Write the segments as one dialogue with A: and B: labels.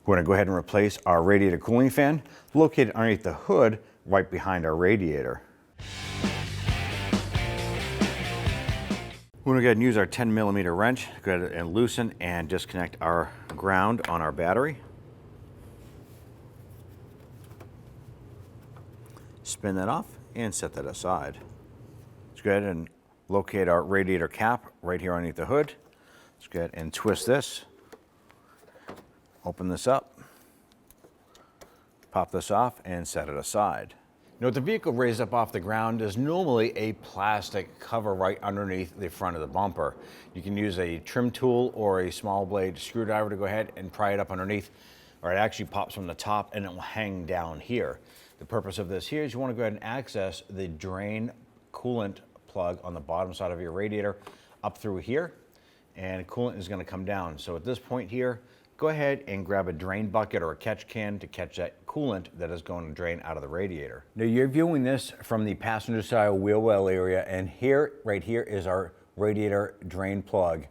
A: We're going to go ahead and replace our radiator cooling fan located underneath the hood right behind our radiator. We're going to go ahead and use our 10mm wrench to go ahead and loosen and disconnect our ground on our battery. Spin that off and set that aside. Let's go ahead and locate our radiator cap right here underneath the hood. Let's go ahead and twist this. Open this up. Pop this off and set it aside. Now, with the vehicle raised up off the ground, there's normally a plastic cover right underneath the front of the bumper. You can use a trim tool or a small blade screwdriver to go ahead and pry it up underneath, or it actually pops from the top and it will hang down here. The purpose of this here is you want to go ahead and access the drain coolant plug on the bottom side of your radiator up through here, and coolant is going to come down. So at this point here, go ahead and grab a drain bucket or a catch can to catch that coolant that is going to drain out of the radiator. Now, you're viewing this from the passenger side wheel well area, and here, right here, is our radiator drain plug.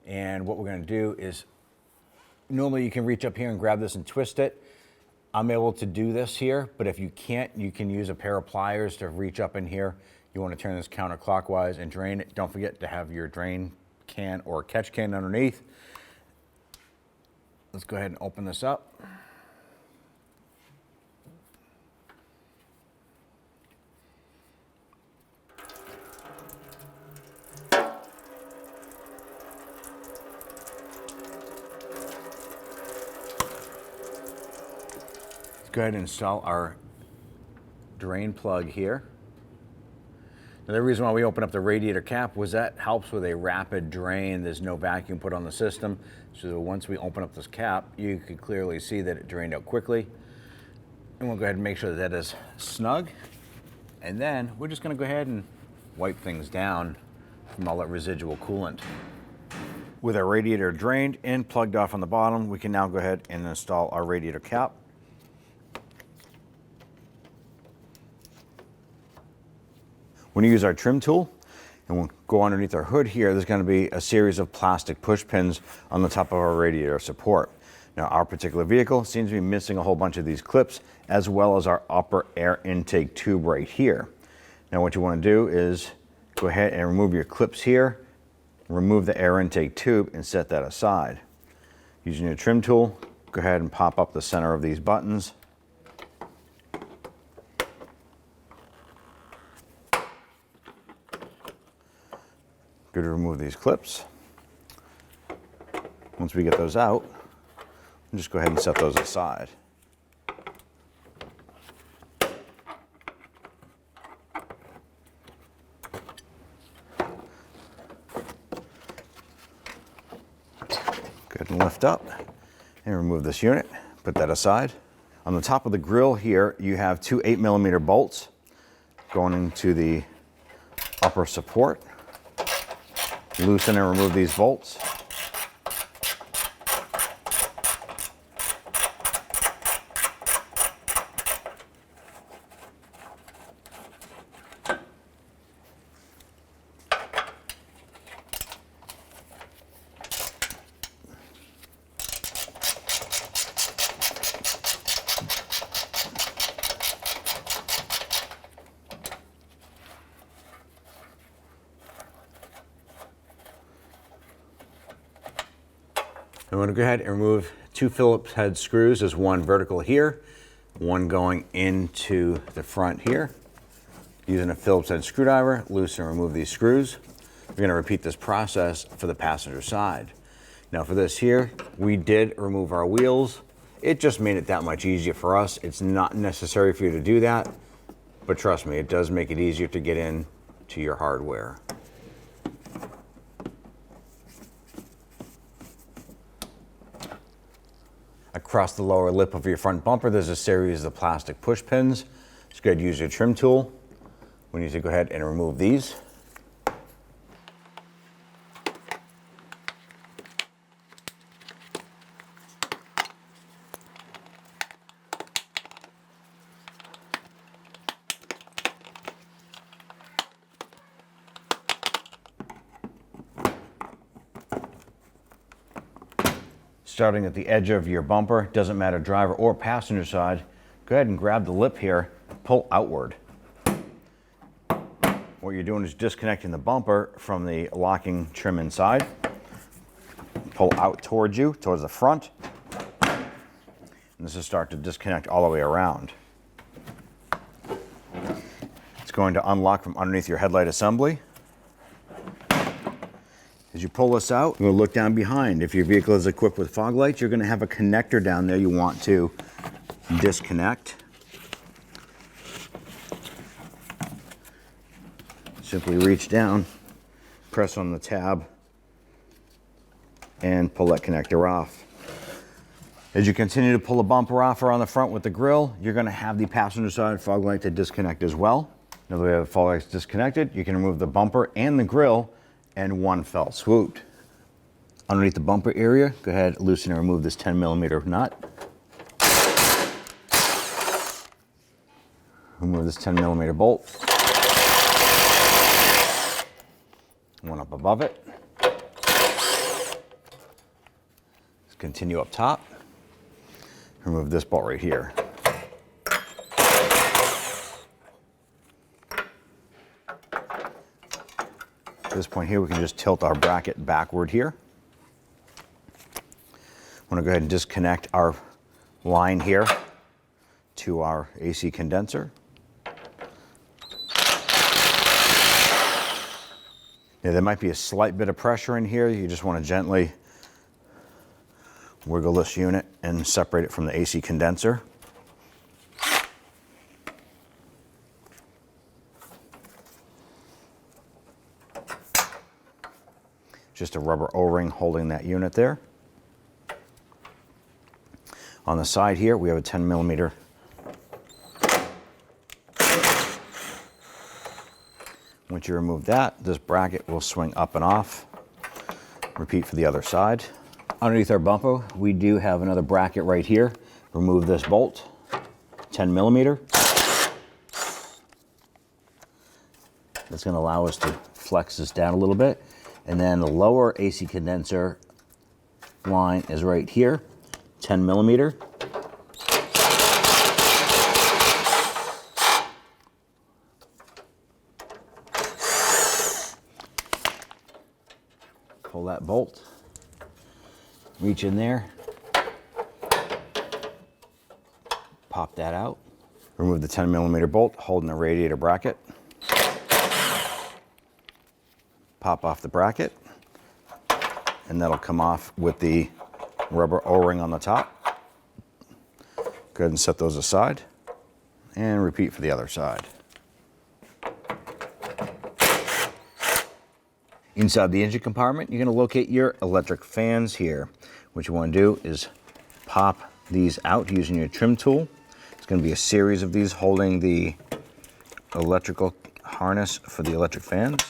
A: And what we're going to do is, normally you can reach up here and grab this and twist it. I'm able to do this here, but if you can't, you can use a pair of pliers to reach up in here. You want to turn this counterclockwise and drain it. Don't forget to have your drain can or catch can underneath. Let's go ahead and open this up. Go ahead and install our drain plug here. Now, the reason why we open up the radiator cap was that helps with a rapid drain. There's no vacuum put on the system. So once we open up this cap, you can clearly see that it drained out quickly. And we'll go ahead and make sure that that is snug. And then we're just gonna go ahead and wipe things down from all that residual coolant. With our radiator drained and plugged off on the bottom, we can now go ahead and install our radiator cap. When you use our trim tool and we'll go underneath our hood here, there's going to be a series of plastic push pins on the top of our radiator support. Now, our particular vehicle seems to be missing a whole bunch of these clips, as well as our upper air intake tube right here. Now, what you want to do is go ahead and remove your clips here, remove the air intake tube and set that aside. Using your trim tool, go ahead and pop up the center of these buttons. Good to remove these clips. Once we get those out, we'll just go ahead and set those aside. Go ahead and lift up and remove this unit. Put that aside. On the top of the grill here, you have two 8mm bolts going into the upper support. Loosen and remove these bolts. I'm going to go ahead and remove two Phillips head screws. There's one vertical here, one going into the front here. Using a Phillips head screwdriver, loosen and remove these screws. We're going to repeat this process for the passenger side. Now for this here, we did remove our wheels. It just made it that much easier for us. It's not necessary for you to do that, but trust me, it does make it easier to get in to your hardware. Across the lower lip of your front bumper, there's a series of plastic push pins. It's good to use your trim tool. We need to go ahead and remove these. Starting at the edge of your bumper, doesn't matter driver or passenger side, go ahead and grab the lip here, pull outward. What you're doing is disconnecting the bumper from the locking trim inside. Pull out towards you, towards the front. And this will start to disconnect all the way around. It's going to unlock from underneath your headlight assembly. As you pull this out, you're going to look down behind. If your vehicle is equipped with fog lights, you're going to have a connector down there you want to disconnect. Simply reach down, press on the tab, and pull that connector off. As you continue to pull the bumper off around the front with the grille, you're going to have the passenger side fog light to disconnect as well. Now that we have the fog lights disconnected, you can remove the bumper and the grille in one fell swoop. Underneath the bumper area, go ahead, loosen and remove this 10mm nut. Remove this 10mm bolt. One up above it. Let's continue up top. Remove this bolt right here. At this point here, we can just tilt our bracket backward here. I'm going to go ahead and disconnect our line here to our AC condenser. Now, there might be a slight bit of pressure in here. You just want to gently wiggle this unit and separate it from the AC condenser. Just a rubber O-ring holding that unit there. On the side here, we have a 10mm. Once you remove that, this bracket will swing up and off. Repeat for the other side. Underneath our bumper, we do have another bracket right here. Remove this bolt, 10mm. That's going to allow us to flex this down a little bit. And then the lower AC condenser line is right here, 10mm. Pull that bolt, reach in there, pop that out, remove the 10mm bolt holding the radiator bracket, pop off the bracket, and that'll come off with the rubber O-ring on the top. Go ahead and set those aside and repeat for the other side. Inside the engine compartment, you're going to locate your electric fans here. What you want to do is pop these out using your trim tool. It's going to be a series of these holding the electrical harness for the electric fans.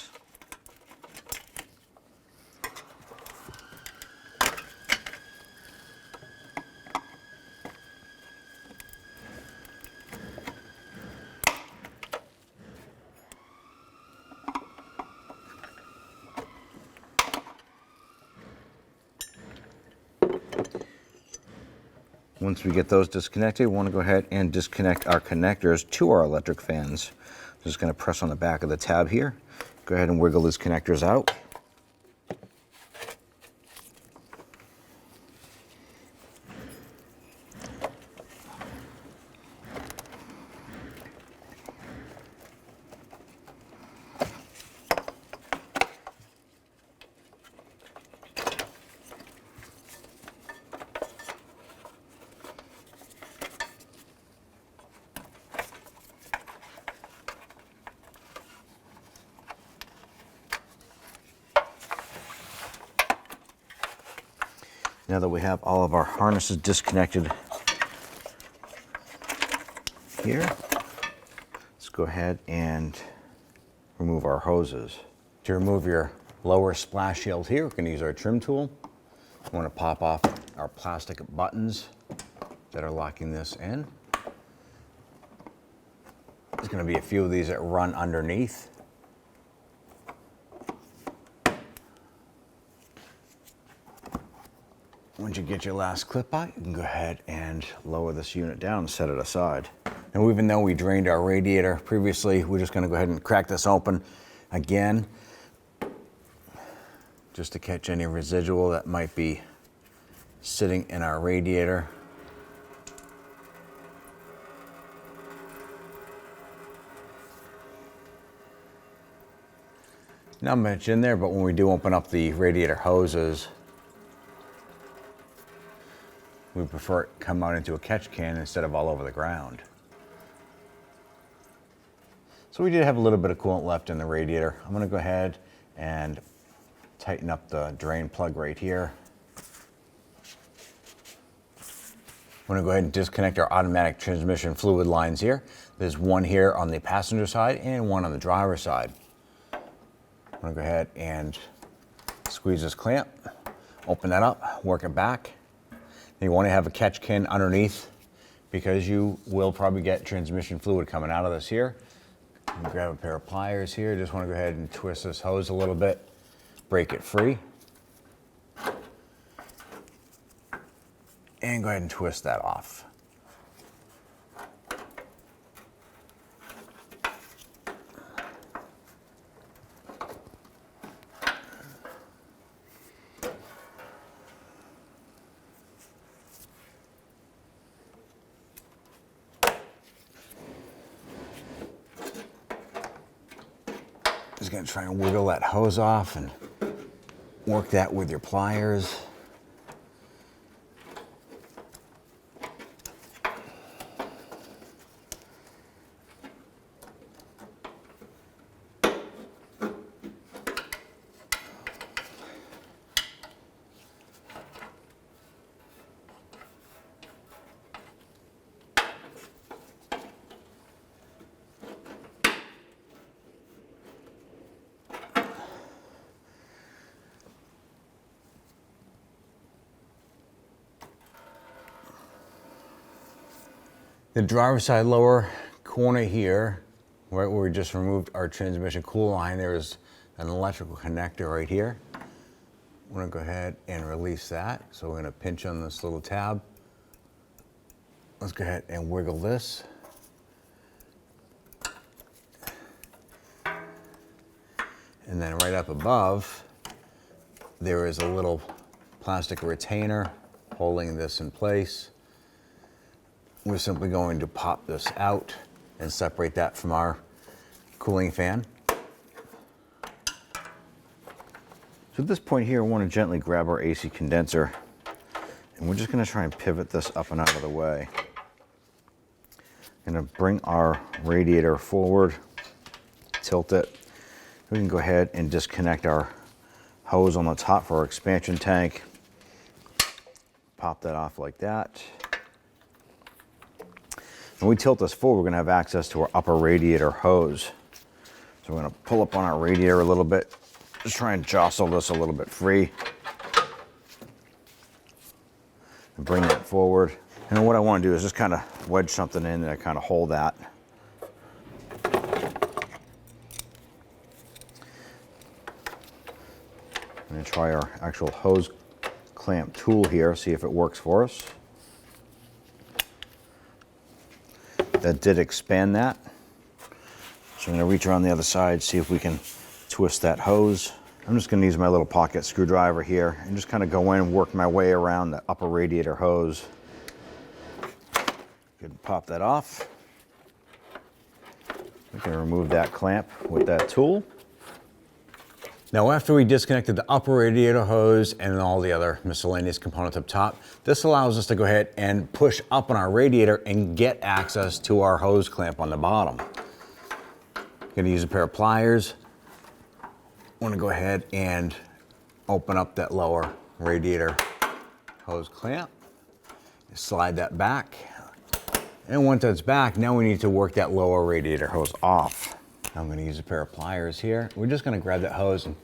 A: Once we get those disconnected, we want to go ahead and disconnect our connectors to our electric fans. Just going to press on the back of the tab here. Go ahead and wiggle these connectors out. Now that we have all of our harnesses disconnected here, let's go ahead and remove our hoses. To remove your lower splash shield here, we can use our trim tool. We want to pop off our plastic buttons that are locking this in. There's going to be a few of these that run underneath. Once you get your last clip out, you can go ahead and lower this unit down and set it aside. Now, even though we drained our radiator previously, we're just gonna go ahead and crack this open again, just to catch any residual that might be sitting in our radiator. Not much in there, but when we do open up the radiator hoses, we prefer it come out into a catch can instead of all over the ground. So we did have a little bit of coolant left in the radiator. I'm gonna go ahead and tighten up the drain plug right here. I'm gonna go ahead and disconnect our automatic transmission fluid lines here. There's one here on the passenger side and one on the driver's side. I'm gonna go ahead and squeeze this clamp, open that up, work it back. You want to have a catch can underneath because you will probably get transmission fluid coming out of this here. Grab a pair of pliers here. Just want to go ahead and twist this hose a little bit, break it free, and go ahead and twist that off. Just gonna try and wiggle that hose off and work that with your pliers. The driver's side lower corner here, right where we just removed our transmission cool line, there is an electrical connector right here. I'm gonna go ahead and release that. So we're gonna pinch on this little tab. Let's go ahead and wiggle this. And then right up above, there is a little plastic retainer holding this in place. We're simply going to pop this out and separate that from our cooling fan. So at this point here, I want to gently grab our AC condenser, and we're just going to try and pivot this up and out of the way. I'm going to bring our radiator forward, tilt it. We can go ahead and disconnect our hose on the top for our expansion tank. Pop that off like that. When we tilt this forward, we're going to have access to our upper radiator hose. So we're going to pull up on our radiator a little bit, just try and jostle this a little bit free. And bring that forward. And then what I want to do is just kind of wedge something in and kind of hold that. I'm going to try our actual hose clamp tool here, see if it works for us. That did expand that. So I'm going to reach around the other side, see if we can twist that hose. I'm just going to use my little pocket screwdriver here and just kind of go in and work my way around the upper radiator hose. Good, pop that off. We can remove that clamp with that tool. Now, after we disconnected the upper radiator hose and all the other miscellaneous components up top, this allows us to go ahead and push up on our radiator and get access to our hose clamp on the bottom. Gonna use a pair of pliers. Want to go ahead and open up that lower radiator hose clamp. Slide that back. And once that's back, now we need to work that lower radiator hose off. I'm going to use a pair of pliers here. We're just going to grab that hose and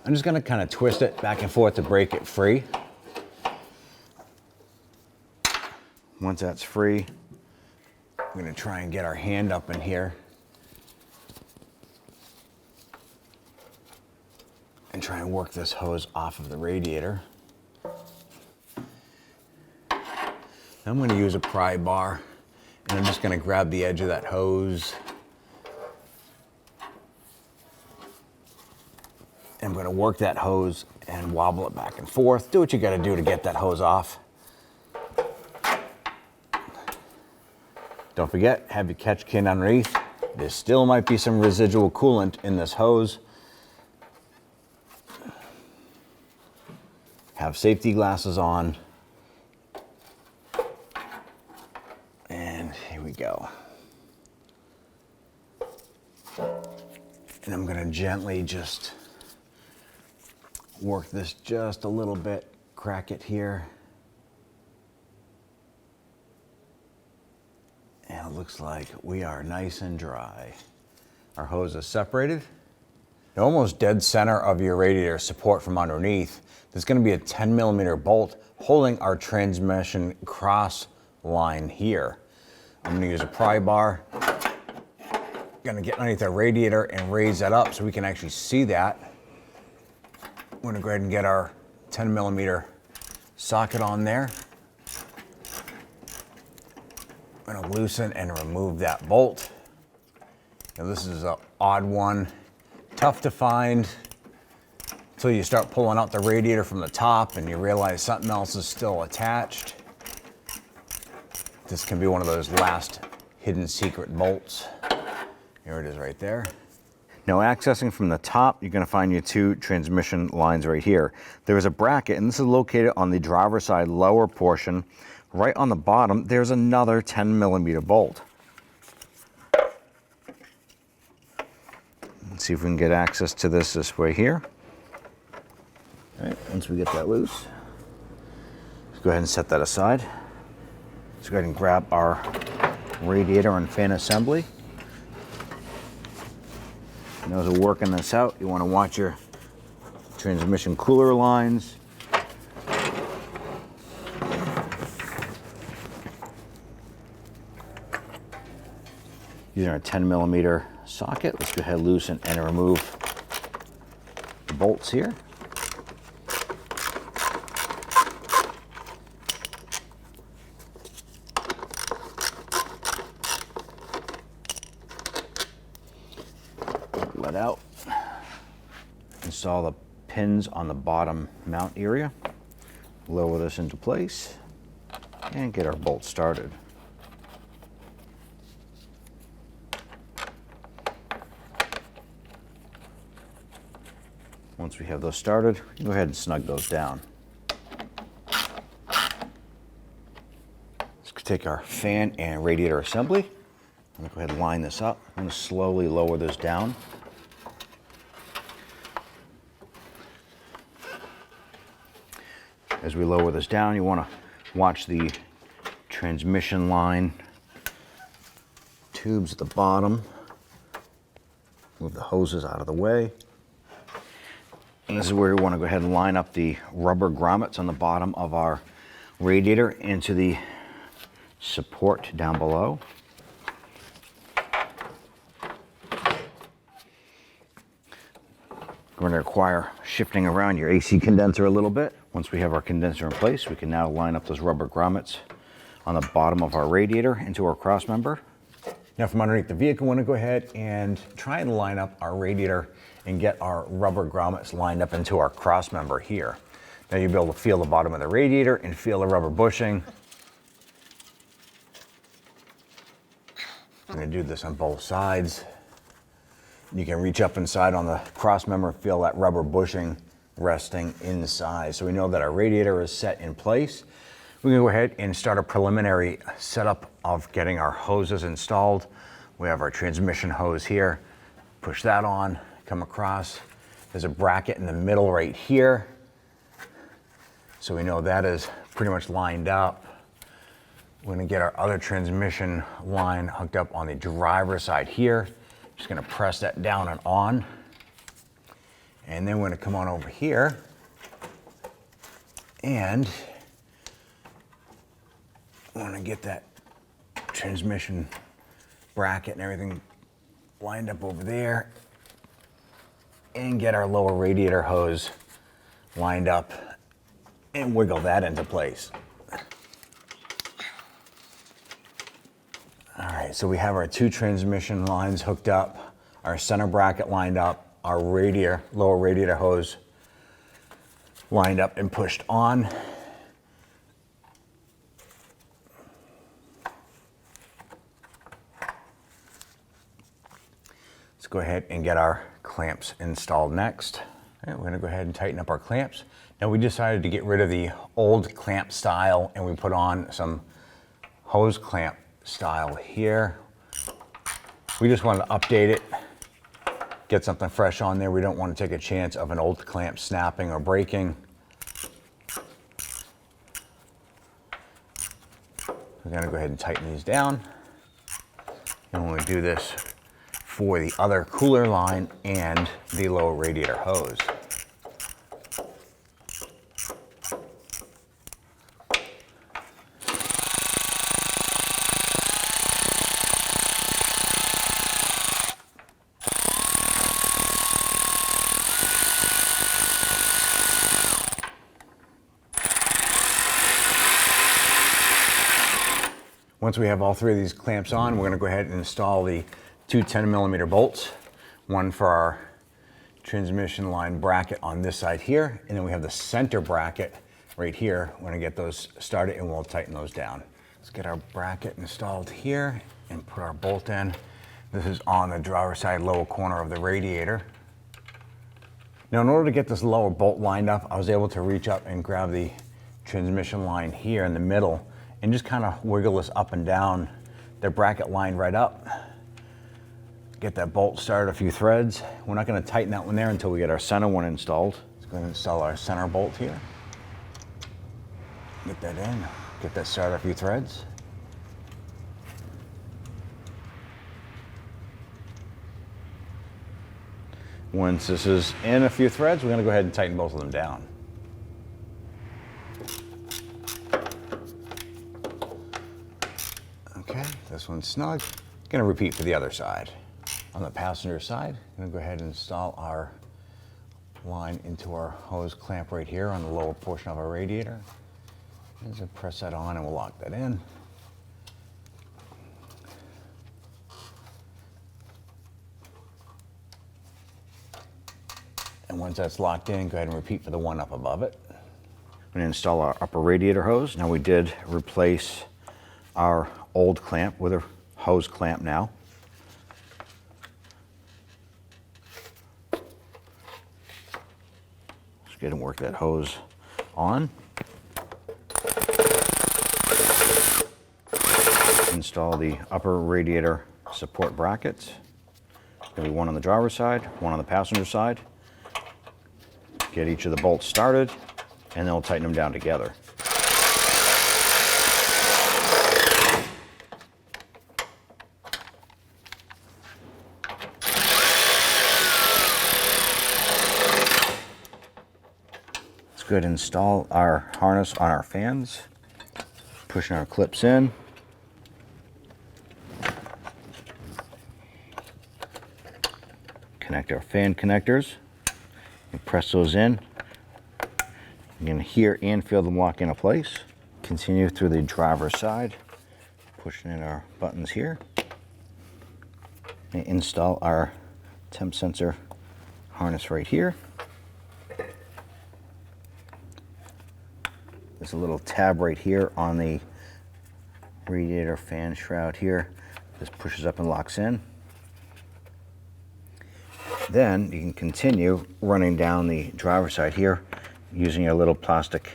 A: I'm just going to kind of twist it back and forth to break it free. Once that's free, I'm going to try and get our hand up in here and try and work this hose off of the radiator. I'm going to use a pry bar, and I'm just going to grab the edge of that hose. I'm going to work that hose and wobble it back and forth. Do what you got to do to get that hose off. Don't forget, have your catch can underneath. There still might be some residual coolant in this hose. Have safety glasses on. And here we go. And I'm going to gently just work this just a little bit, crack it here. And it looks like we are nice and dry. Our hose is separated. The almost dead center of your radiator support from underneath, there's going to be a 10mm bolt holding our transmission cross line here. I'm going to use a pry bar. Going to get underneath our radiator and raise that up so we can actually see that. I'm going to go ahead and get our 10mm socket on there. I'm going to loosen and remove that bolt. Now this is an odd one, tough to find until you start pulling out the radiator from the top and you realize something else is still attached. This can be one of those last hidden secret bolts. Here it is right there. Now accessing from the top, you're going to find your two transmission lines right here. There is a bracket, and this is located on the driver's side lower portion. Right on the bottom, there's another 10mm bolt. Let's see if we can get access to this way here. All right, once we get that loose, let's go ahead and set that aside. Let's go ahead and grab our radiator and fan assembly. And as we're working this out, you want to watch your transmission cooler lines. Using our 10mm socket, let's go ahead and loosen and remove the bolts here. Let out. Install the pins on the bottom mount area. Lower this into place and get our bolts started. Once we have those started, go ahead and snug those down. Let's take our fan and radiator assembly. I'm going to go ahead and line this up. I'm going to slowly lower this down. As we lower this down, you want to watch the transmission line tubes at the bottom. Move the hoses out of the way. And this is where we want to go ahead and line up the rubber grommets on the bottom of our radiator into the support down below. We're going to require shifting around your AC condenser a little bit. Once we have our condenser in place, we can now line up those rubber grommets on the bottom of our radiator into our cross member. Now from underneath the vehicle, we want to go ahead and try and line up our radiator and get our rubber grommets lined up into our cross member here. Now you'll be able to feel the bottom of the radiator and feel the rubber bushing. I'm going to do this on both sides. You can reach up inside on the cross member, feel that rubber bushing resting inside. So we know that our radiator is set in place. We're going to go ahead and start a preliminary setup of getting our hoses installed. We have our transmission hose here. Push that on, come across. There's a bracket in the middle right here. So we know that is pretty much lined up. We're going to get our other transmission line hooked up on the driver's side here. Just going to press that down and on. And then we're going to come on over here and I want to get that transmission bracket and everything lined up over there and get our lower radiator hose lined up and wiggle that into place. All right, so we have our two transmission lines hooked up, our center bracket lined up, our radiator, lower radiator hose lined up and pushed on. Let's go ahead and get our clamps installed next. All right, we're gonna go ahead and tighten up our clamps. Now we decided to get rid of the old clamp style and we put on some hose clamp style here. We just wanted to update it, get something fresh on there. We don't want to take a chance of an old clamp snapping or breaking. We're gonna go ahead and tighten these down. And when we do this for the other cooler line and the lower radiator hose. Once we have all three of these clamps on, we're going to go ahead and install the two 10mm bolts, one for our transmission line bracket on this side here, and then we have the center bracket right here. We're going to get those started and we'll tighten those down. Let's get our bracket installed here and put our bolt in. This is on the driver's side lower corner of the radiator. Now, in order to get this lower bolt lined up, I was able to reach up and grab the transmission line here in the middle and just kind of wiggle this up and down, the bracket line right up. Get that bolt started a few threads. We're not going to tighten that one there until we get our center one installed. Let's go ahead and install our center bolt here. Get that in, get that started a few threads. Once this is in a few threads, we're going to go ahead and tighten both of them down. Okay, this one's snug. Gonna repeat for the other side. On the passenger side, I'm gonna go ahead and install our line into our hose clamp right here on the lower portion of our radiator. Just press that on and we'll lock that in. And once that's locked in, go ahead and repeat for the one up above it. I'm gonna install our upper radiator hose. Now we did replace our old clamp with a hose clamp now. Let's go ahead and work that hose on. Install the upper radiator support brackets. There'll be one on the driver's side, one on the passenger side. Get each of the bolts started, and then we'll tighten them down together. Let's go ahead and install our harness on our fans. Pushing our clips in. Connect our fan connectors. And press those in. You can hear and feel them lock into place. Continue through the driver's side. Pushing in our buttons here. And install our temp sensor harness right here. There's a little tab right here on the radiator fan shroud here. This pushes up and locks in. Then you can continue running down the driver's side here using your little plastic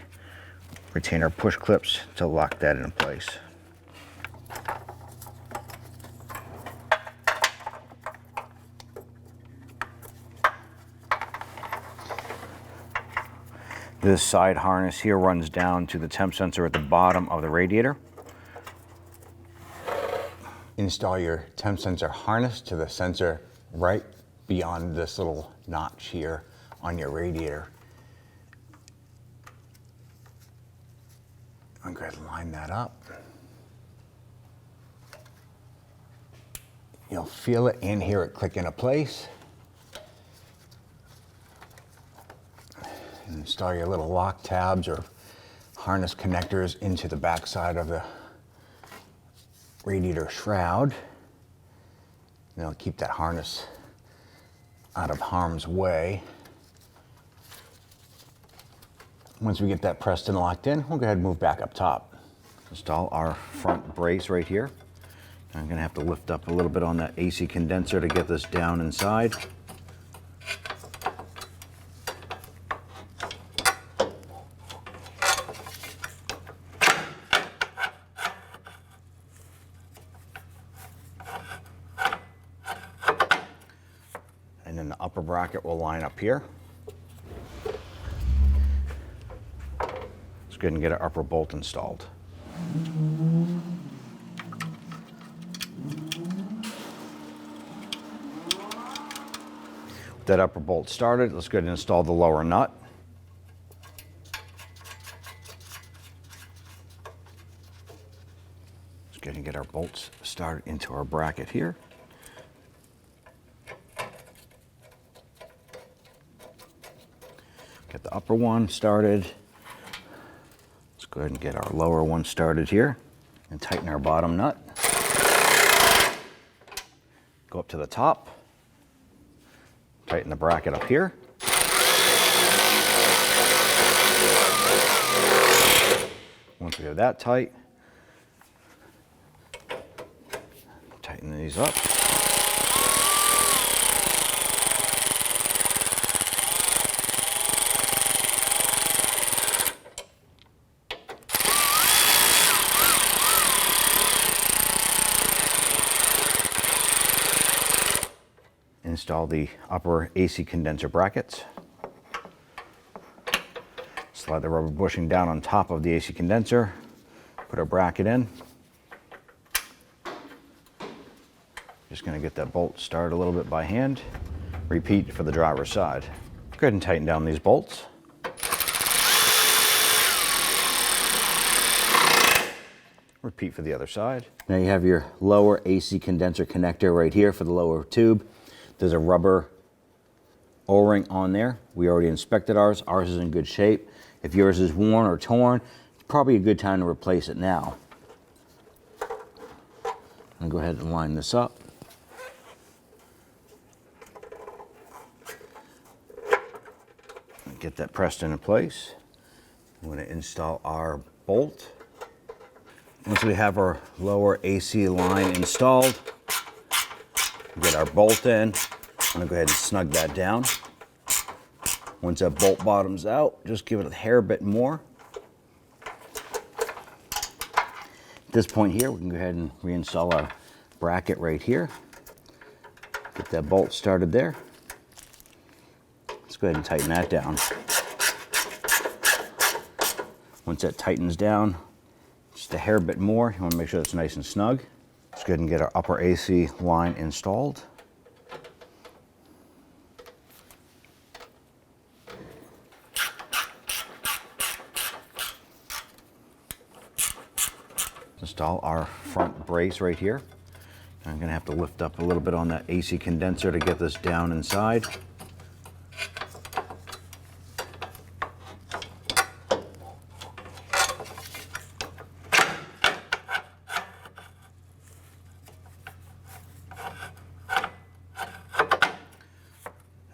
A: retainer push clips to lock that in place. This side harness here runs down to the temp sensor at the bottom of the radiator. Install your temp sensor harness to the sensor right beyond this little notch here on your radiator. I'm going to line that up. You'll feel it and hear it click into place. Install your little lock tabs or harness connectors into the back side of the radiator shroud. That'll keep that harness out of harm's way. Once we get that pressed and locked in, we'll go ahead and move back up top. Install our front brace right here. I'm gonna have to lift up a little bit on that AC condenser to get this down inside. And then the upper bracket will line up here. Let's go ahead and get our upper bolt installed. With that upper bolt started, let's go ahead and install the lower nut. Let's go ahead and get our bolts started into our bracket here. Get the upper one started. Let's go ahead and get our lower one started here and tighten our bottom nut. Go up to the top. Tighten the bracket up here. Once we have that tight, tighten these up. Install the upper AC condenser brackets. Slide the rubber bushing down on top of the AC condenser. Put our bracket in. Just going to get that bolt started a little bit by hand. Repeat for the driver's side. Go ahead and tighten down these bolts. Repeat for the other side. Now you have your lower AC condenser connector right here for the lower tube. There's a rubber O-ring on there. We already inspected ours. Ours is in good shape. If yours is worn or torn, it's probably a good time to replace it now. I'll go ahead and line this up. Get that pressed into place. I'm going to install our bolt. Once we have our lower AC line installed, get our bolt in. I'm gonna go ahead and snug that down. Once that bolt bottoms out, just give it a hair bit more. At this point here, we can go ahead and reinstall our bracket right here. Get that bolt started there. Let's go ahead and tighten that down. Once that tightens down, just a hair bit more, you wanna make sure it's nice and snug. Let's go ahead and get our upper AC line installed. Install our front brace right here. I'm going to have to lift up a little bit on that AC condenser to get this down inside.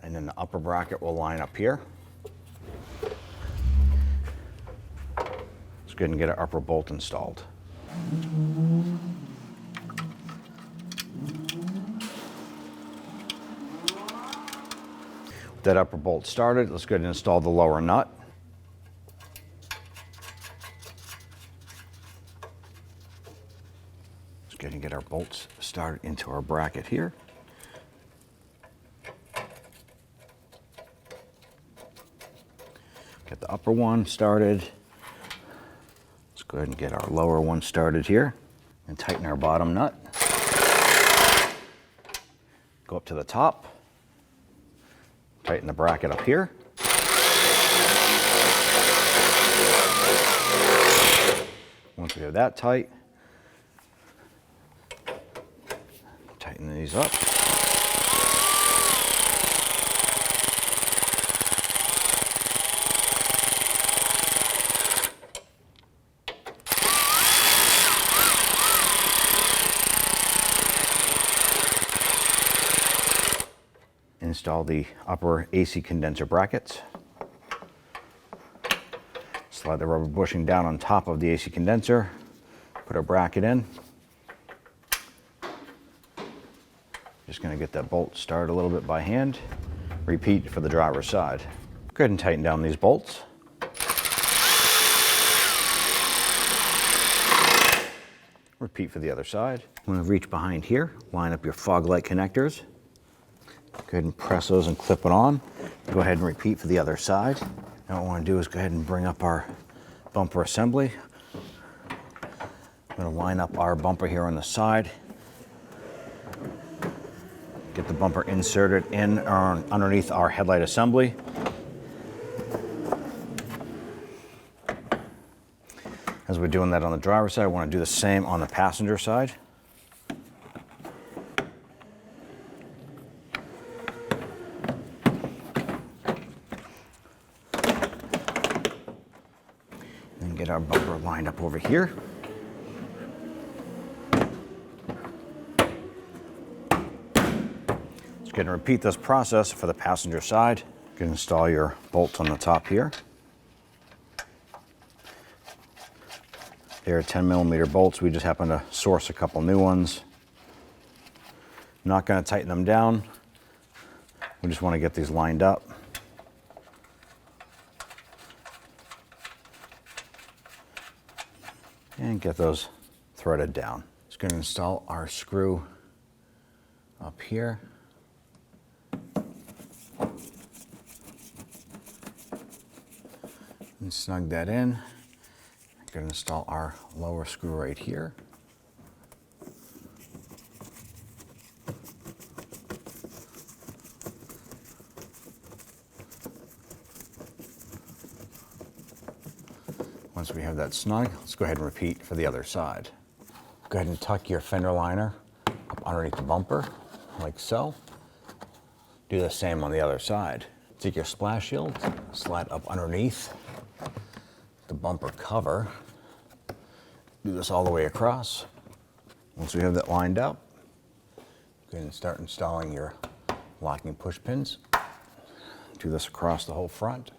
A: And then the upper bracket will line up here. Let's go ahead and get our upper bolt installed. With that upper bolt started, let's go ahead and install the lower nut. Let's go ahead and get our bolts started into our bracket here. Get the upper one started. Let's go ahead and get our lower one started here and tighten our bottom nut. Go up to the top. Tighten the bracket up here. Once we have that tight, tighten these up. Install the upper AC condenser brackets. Slide the rubber bushing down on top of the AC condenser. Put a bracket in. Just going to get that bolt started a little bit by hand. Repeat for the driver's side. Go ahead and tighten down these bolts. Repeat for the other side. I'm going to reach behind here, line up your fog light connectors. Go ahead and press those and clip it on. Go ahead and repeat for the other side. Now what I want to do is go ahead and bring up our bumper assembly. I'm going to line up our bumper here on the side. Get the bumper inserted in underneath our headlight assembly. As we're doing that on the driver's side, I want to do the same on the passenger side. And get our bumper lined up over here. Just going to repeat this process for the passenger side. You can install your bolts on the top here. They're 10mm bolts. We just happen to source a couple new ones. Not going to tighten them down. We just want to get these lined up. And get those threaded down. Just going to install our screw up here. And snug that in. Going to install our lower screw right here. Once we have that snug, let's go ahead and repeat for the other side. Go ahead and tuck your fender liner up underneath the bumper, like so. Do the same on the other side. Take your splash shield, slide up underneath the bumper cover. Do this all the way across. Once we have that lined up, go ahead and start installing your locking push pins. Do this across the whole front.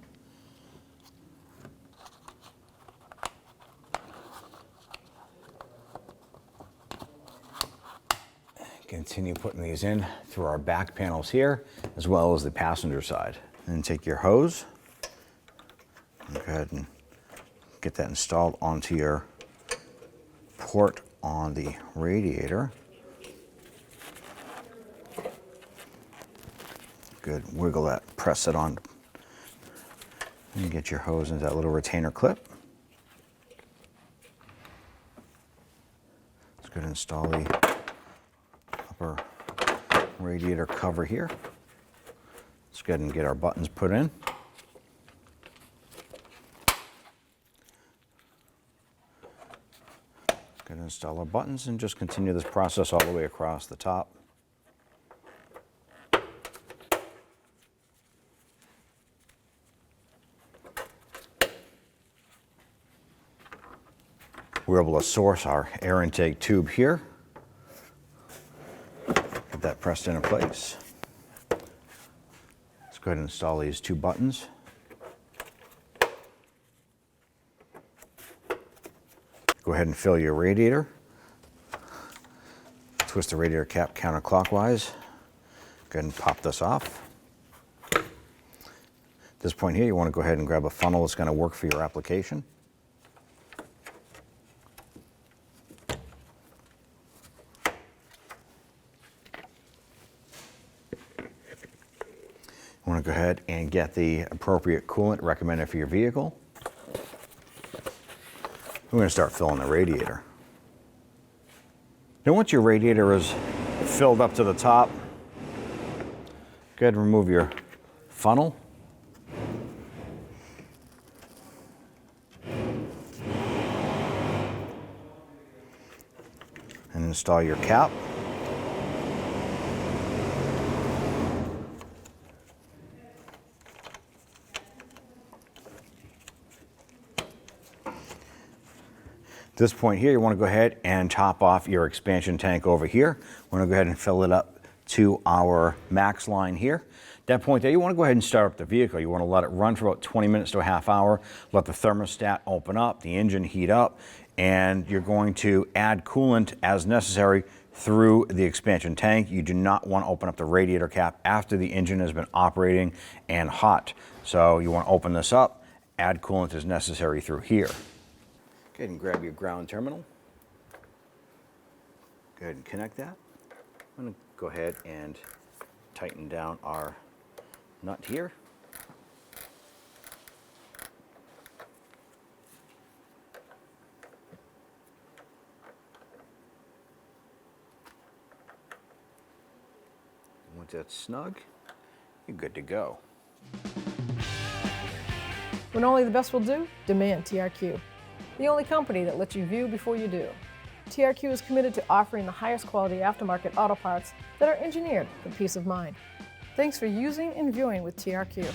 A: Continue putting these in through our back panels here, as well as the passenger side. And then take your hose, and go ahead and get that installed onto your port on the radiator. Good, wiggle that, press it on, and get your hose into that little retainer clip. Let's go ahead and install the upper radiator cover here. Let's go ahead and get our buttons put in. Going to install our buttons and just continue this process all the way across the top. We're able to source our air intake tube here. Get that pressed into place. Let's go ahead and install these two buttons. Go ahead and fill your radiator. Twist the radiator cap counterclockwise. Go ahead and pop this off. At this point here, you want to go ahead and grab a funnel that's going to work for your application. You want to go ahead and get the appropriate coolant recommended for your vehicle. We're going to start filling the radiator. Now once your radiator is filled up to the top, go ahead and remove your funnel. And install your cap. At this point here, you want to go ahead and top off your expansion tank over here. We want to go ahead and fill it up to our max line here. At that point there, you want to go ahead and start up the vehicle. You want to let it run for about 20 minutes to a half hour, let the thermostat open up, the engine heat up, and you're going to add coolant as necessary through the expansion tank. You do not want to open up the radiator cap after the engine has been operating and hot. So you want to open this up, add coolant as necessary through here. Go ahead and grab your ground terminal. Go ahead and connect that. I'm going to go ahead and tighten down our nut here. Once that's snug, you're good to go.
B: When only the best will do, demand TRQ. The only company that lets you view before you do. TRQ is committed to offering the highest quality aftermarket auto parts that are engineered for peace of mind. Thanks for using and viewing with TRQ.